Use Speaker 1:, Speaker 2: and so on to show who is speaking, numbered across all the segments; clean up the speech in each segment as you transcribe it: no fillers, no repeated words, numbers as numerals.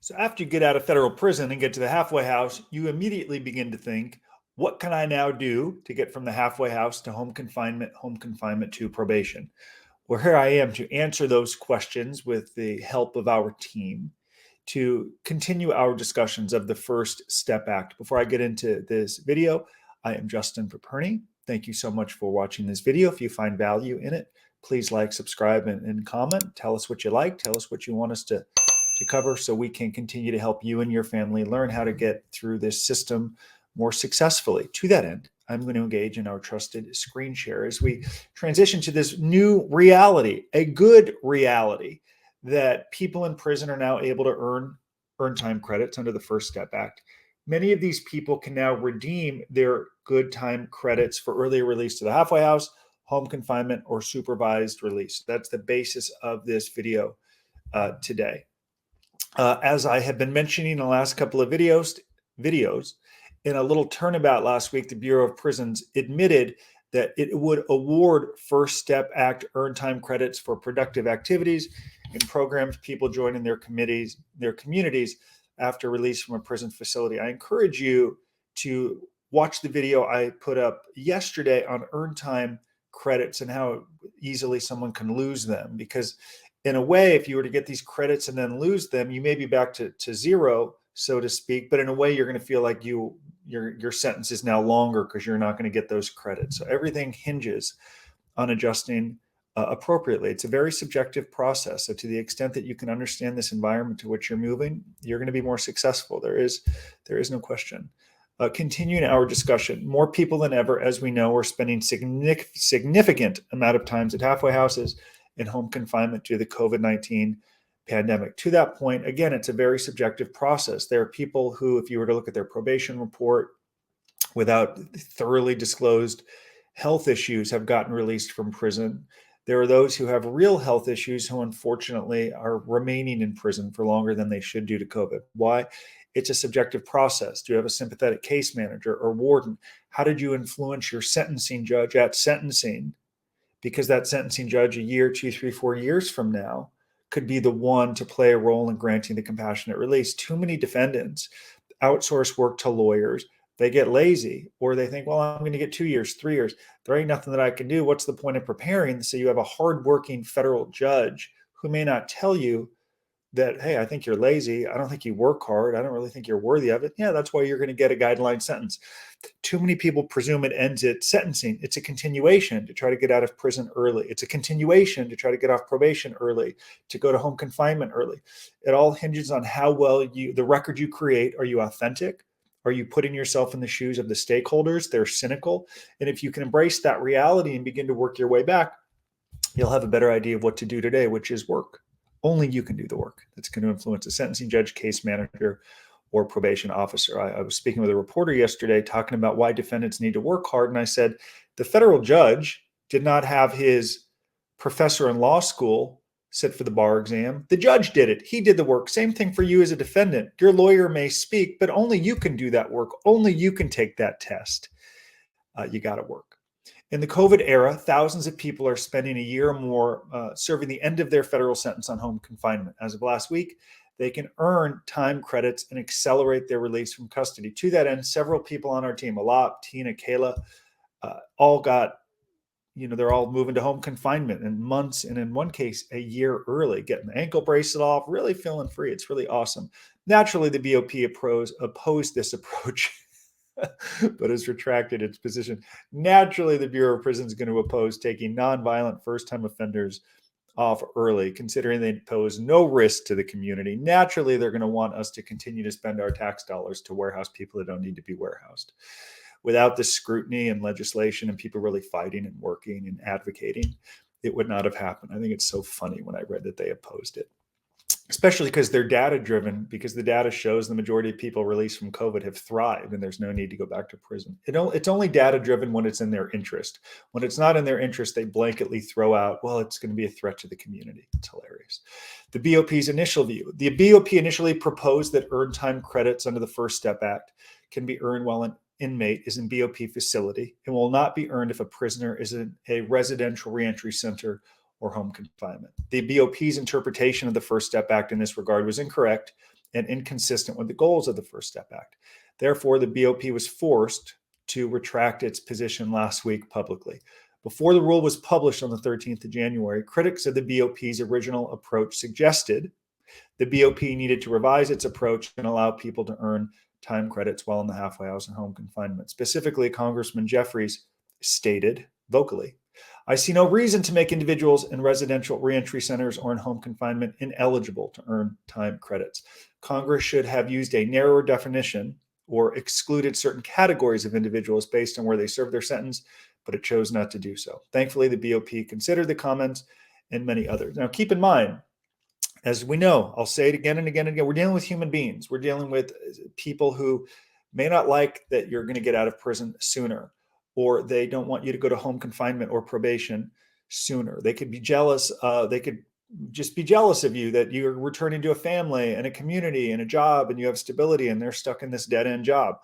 Speaker 1: So after you get out of federal prison and get to the halfway house, you immediately begin to think, what can I now do to get from the halfway house to home confinement to probation? Well, here I am to answer those questions with the help of our team to continue our discussions of the First Step Act. Before I get into this video, I am Justin Paperny. Thank you so much for watching this video. If you find value in it, please like, subscribe, and comment. Tell us what you like. Tell us what you want us to cover so we can continue to help you and your family learn how to get through this system more successfully. To that end, I'm going to engage in our trusted screen share as we transition to this new reality, a good reality, that people in prison are now able to earn time credits under the First Step Act. Many of these people can now redeem their good time credits for earlier release to the halfway house, home confinement, or supervised release. That's the basis of this video today. As I have been mentioning in the last couple of videos, in a little turnabout last week, the Bureau of Prisons admitted that it would award First Step Act earned time credits for productive activities and programs people join in their communities after release from a prison facility. I encourage you to watch the video I put up yesterday on earned time credits and how easily someone can lose them, because in a way, if you were to get these credits and then lose them, you may be back to zero, so to speak. But in a way, you're going to feel like your sentence is now longer because you're not going to get those credits. So everything hinges on adjusting appropriately. It's a very subjective process. So to the extent that you can understand this environment to which you're moving, you're going to be more successful. There is no question. Continuing our discussion, more people than ever, as we know, are spending significant amount of times at halfway houses in home confinement due to the COVID-19 pandemic. To that point, again, it's a very subjective process. There are people who, if you were to look at their probation report, without thoroughly disclosed health issues, have gotten released from prison. There are those who have real health issues who unfortunately are remaining in prison for longer than they should due to COVID. Why? It's a subjective process. Do you have a sympathetic case manager or warden? How did you influence your sentencing judge at sentencing? Because that sentencing judge a year, 2, 3, 4 years from now could be the one to play a role in granting the compassionate release. Too many defendants outsource work to lawyers. They get lazy, or they think, well, I'm going to get 2 years, 3 years. There ain't nothing that I can do. What's the point of preparing? So you have a hardworking federal judge who may not tell you that, hey, I think you're lazy. I don't think you work hard. I don't really think you're worthy of it. Yeah, that's why you're going to get a guideline sentence. Too many people presume it ends at sentencing. It's a continuation to try to get out of prison early. It's a continuation to try to get off probation early, to go to home confinement early. It all hinges on how well the record you create. Are you authentic? Are you putting yourself in the shoes of the stakeholders? They're cynical. And if you can embrace that reality and begin to work your way back, you'll have a better idea of what to do today, which is work. Only you can do the work that's going to influence a sentencing judge, case manager, or probation officer. I was speaking with a reporter yesterday talking about why defendants need to work hard. And I said, the federal judge did not have his professor in law school sit for the bar exam. The judge did it. He did the work. Same thing for you as a defendant. Your lawyer may speak, but only you can do that work. Only you can take that test. You got to work. In the COVID era, thousands of people are spending a year or more serving the end of their federal sentence on home confinement. As of last week, they can earn time credits and accelerate their release from custody. To that end, several people on our team, Alap, Tina, Kayla, all got, they're all moving to home confinement in months, and in one case, a year early, getting the ankle bracelet off, really feeling free. It's really awesome. Naturally, the BOP opposed this approach. but has retracted its position. Naturally, the Bureau of Prisons is going to oppose taking nonviolent first-time offenders off early, considering they pose no risk to the community. Naturally, they're going to want us to continue to spend our tax dollars to warehouse people that don't need to be warehoused. Without this scrutiny and legislation and people really fighting and working and advocating, it would not have happened. I think it's so funny when I read that they opposed it. Especially because they're data-driven, because the data shows the majority of people released from COVID have thrived and there's no need to go back to prison. It's only data-driven when it's in their interest. When it's not in their interest, they blanketly throw out, well, it's going to be a threat to the community. It's hilarious. The BOP's initial view. The BOP initially proposed that earned time credits under the First Step Act can be earned while an inmate is in BOP facility and will not be earned if a prisoner is in a residential reentry center or home confinement. The BOP's interpretation of the First Step Act in this regard was incorrect and inconsistent with the goals of the First Step Act. Therefore, the BOP was forced to retract its position last week publicly. Before the rule was published on the 13th of January, critics of the BOP's original approach suggested the BOP needed to revise its approach and allow people to earn time credits while in the halfway house and home confinement. Specifically, Congressman Jeffries stated vocally, "I see no reason to make individuals in residential reentry centers or in home confinement ineligible to earn time credits. Congress should have used a narrower definition or excluded certain categories of individuals based on where they served their sentence, but it chose not to do so. Thankfully, the BOP considered the comments and many others." Now, keep in mind, as we know, I'll say it again and again and again, we're dealing with human beings. We're dealing with people who may not like that you're going to get out of prison sooner, or they don't want you to go to home confinement or probation sooner. They could be jealous. They could just be jealous of you that you're returning to a family and a community and a job and you have stability, and they're stuck in this dead end job.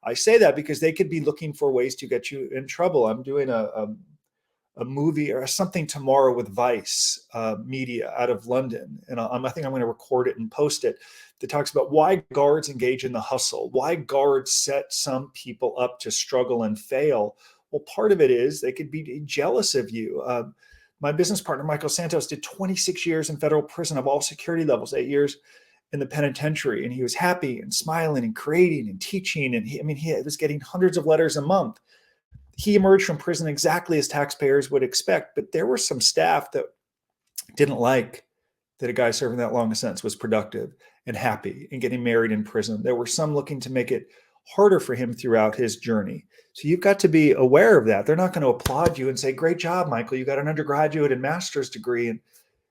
Speaker 1: I say that because they could be looking for ways to get you in trouble. I'm doing a movie or something tomorrow with Vice Media out of London. And I think I'm going to record it and post it, that talks about why guards engage in the hustle, why guards set some people up to struggle and fail. Well, part of it is they could be jealous of you. My business partner, Michael Santos, did 26 years in federal prison of all security levels, 8 years in the penitentiary. And he was happy and smiling and creating and teaching. And he was getting hundreds of letters a month. He emerged from prison exactly as taxpayers would expect, but there were some staff that didn't like that a guy serving that long a sentence was productive and happy and getting married in prison. There were some looking to make it harder for him throughout his journey. So you've got to be aware of that. They're not going to applaud you and say, "Great job, Michael. You got an undergraduate and master's degree and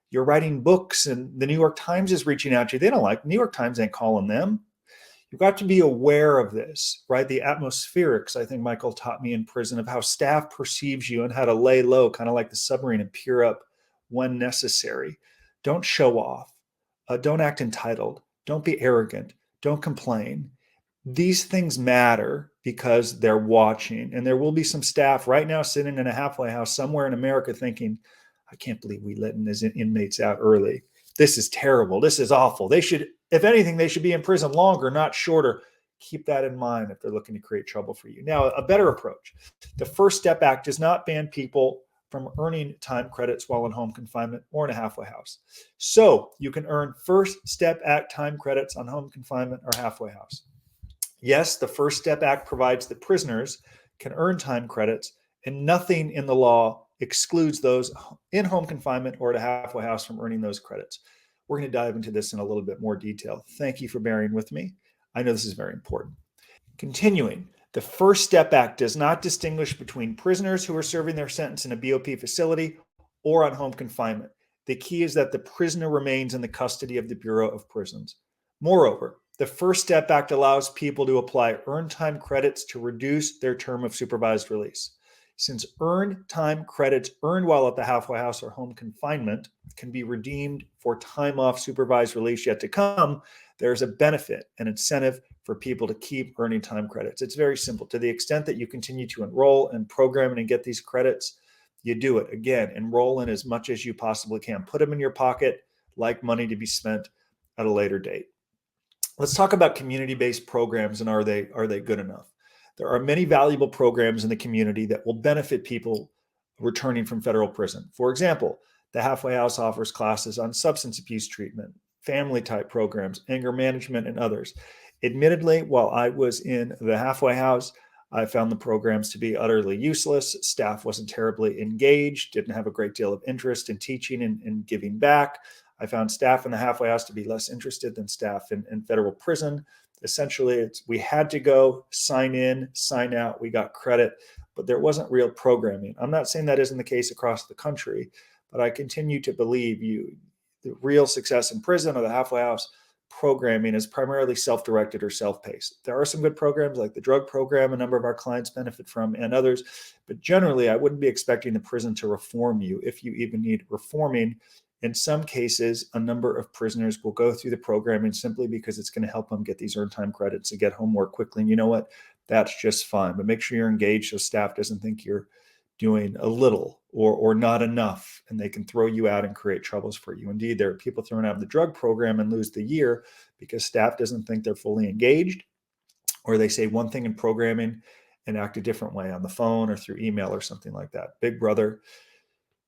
Speaker 1: you're writing books and the New York Times is reaching out to you." They don't like, New York Times ain't calling them. You've got to be aware of this, right? The atmospherics, I think Michael taught me in prison, of how staff perceives you and how to lay low, kind of like the submarine, and peer up when necessary. Don't show off. Don't act entitled. Don't be arrogant. Don't complain. These things matter because they're watching. And there will be some staff right now sitting in a halfway house somewhere in America thinking, "I can't believe we let these inmates out early. This is terrible. This is awful. They should, if anything, they should be in prison longer, not shorter." Keep that in mind if they're looking to create trouble for you. Now, a better approach. The First Step Act does not ban people from earning time credits while in home confinement or in a halfway house. So you can earn First Step Act time credits on home confinement or halfway house. Yes, the First Step Act provides that prisoners can earn time credits, and nothing in the law excludes those in home confinement or at a halfway house from earning those credits. We're going to dive into this in a little bit more detail. Thank you for bearing with me. I know this is very important. Continuing, the First Step Act does not distinguish between prisoners who are serving their sentence in a BOP facility or on home confinement. The key is that the prisoner remains in the custody of the Bureau of Prisons. Moreover, the First Step Act allows people to apply earned time credits to reduce their term of supervised release. Since earned time credits earned while at the halfway house or home confinement can be redeemed for time off supervised release yet to come, there's a benefit, an incentive for people to keep earning time credits. It's very simple. To the extent that you continue to enroll in programming and get these credits, you do it. Again, enroll in as much as you possibly can. Put them in your pocket like money to be spent at a later date. Let's talk about community-based programs, and are they good enough? There are many valuable programs in the community that will benefit people returning from federal prison. For example, the halfway house offers classes on substance abuse treatment, family type programs, anger management, and others. Admittedly, while I was in the halfway house, I found the programs to be utterly useless. Staff wasn't terribly engaged, didn't have a great deal of interest in teaching and giving back. I found staff in the halfway house to be less interested than staff in federal prison. Essentially, we had to go, sign in, sign out. We got credit, but there wasn't real programming. I'm not saying that isn't the case across the country, but I continue to believe the real success in prison or the halfway house programming is primarily self-directed or self-paced. There are some good programs like the drug program a number of our clients benefit from, and others, but generally I wouldn't be expecting the prison to reform you if you even need reforming. In some cases, a number of prisoners will go through the programming simply because it's going to help them get these earned time credits and get home more quickly. And you know what? That's just fine. But make sure you're engaged so staff doesn't think you're doing a little or not enough, and they can throw you out and create troubles for you. Indeed, there are people thrown out of the drug program and lose the year because staff doesn't think they're fully engaged, or they say one thing in programming and act a different way on the phone or through email or something like that. Big Brother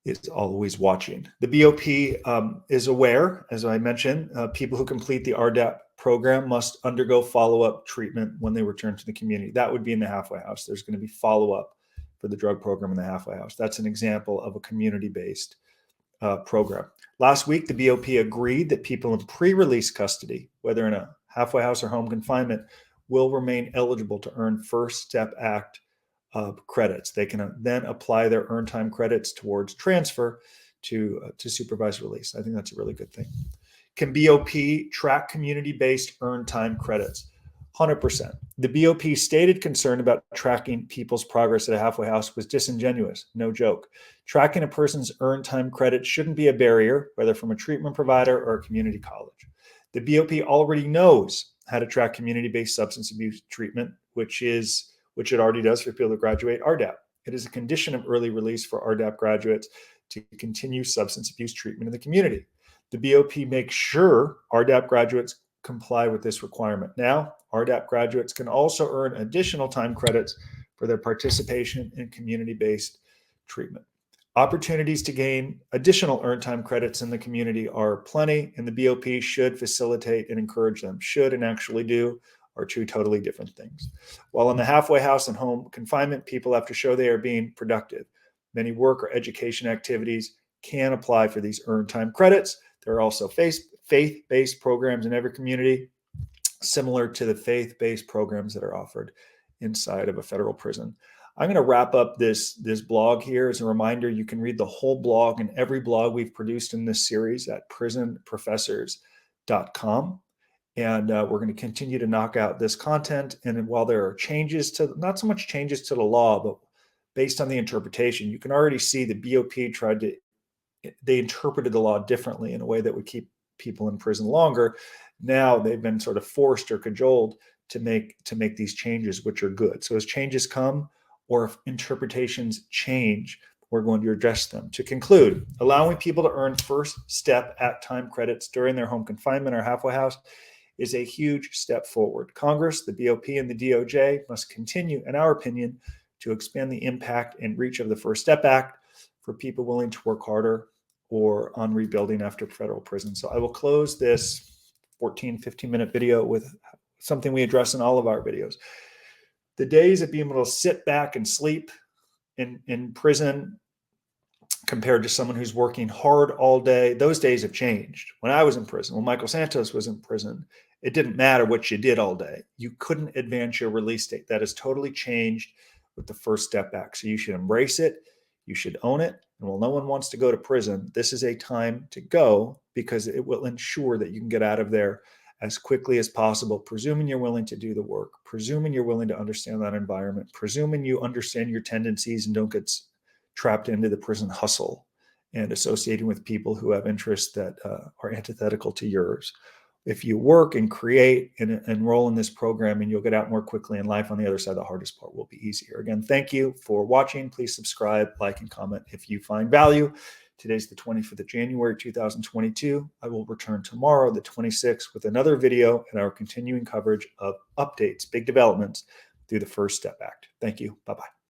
Speaker 1: is always watching. The BOP is aware, as I mentioned, people who complete the RDAP program must undergo follow-up treatment when they return to the community. That would be in the halfway house. There's going to be follow-up for the drug program in the halfway house. That's an example of a community-based program. Last week, the BOP agreed that people in pre-release custody, whether in a halfway house or home confinement, will remain eligible to earn First Step Act credits. They can then apply their earned time credits towards transfer to supervised release. I think that's a really good thing. Can BOP track community-based earned time credits? 100%. The BOP's stated concern about tracking people's progress at a halfway house was disingenuous, no joke. Tracking a person's earned time credit shouldn't be a barrier, whether from a treatment provider or a community college. The BOP already knows how to track community-based substance abuse treatment, which it already does for people who graduate RDAP. It is a condition of early release for RDAP graduates to continue substance abuse treatment in the community. The BOP makes sure RDAP graduates comply with this requirement. Now, RDAP graduates can also earn additional time credits for their participation in community-based treatment. Opportunities to gain additional earned time credits in the community are plenty, and the BOP should facilitate and encourage them. Should and actually do are two totally different things. While in the halfway house and home confinement, people have to show they are being productive. Many work or education activities can apply for these earned time credits. There are also faith-based programs in every community, similar to the faith-based programs that are offered inside of a federal prison. I'm going to wrap up this blog here. As a reminder, you can read the whole blog and every blog we've produced in this series at prisonprofessors.com. And we're going to continue to knock out this content. And while there are changes to, not so much changes to the law, but based on the interpretation, you can already see the BOP they interpreted the law differently in a way that would keep people in prison longer. Now they've been sort of forced or cajoled to make these changes, which are good. So as changes come, or if interpretations change, we're going to address them. To conclude, allowing people to earn First Step Act time credits during their home confinement or halfway house is a huge step forward. Congress, the BOP, and the DOJ must continue, in our opinion, to expand the impact and reach of the First Step Act for people willing to work harder or on rebuilding after federal prison. So I will close this 14, 15-minute video with something we address in all of our videos. The days of being able to sit back and sleep in prison compared to someone who's working hard all day, those days have changed. When I was in prison, when Michael Santos was in prison, it didn't matter what you did all day. You couldn't advance your release date. That has totally changed with the First Step Act. So you should embrace it. You should own it. And while no one wants to go to prison, this is a time to go because it will ensure that you can get out of there as quickly as possible, presuming you're willing to do the work, presuming you're willing to understand that environment, presuming you understand your tendencies and don't get trapped into the prison hustle and associating with people who have interests that are antithetical to yours. If you work and create and enroll in this program, and you'll get out more quickly in life on the other side, the hardest part will be easier. Again, thank you for watching. Please subscribe, like, and comment if you find value. Today's the 25th of January, 2022. I will return tomorrow, the 26th, with another video and our continuing coverage of updates, big developments through the First Step Act. Thank you. Bye-bye.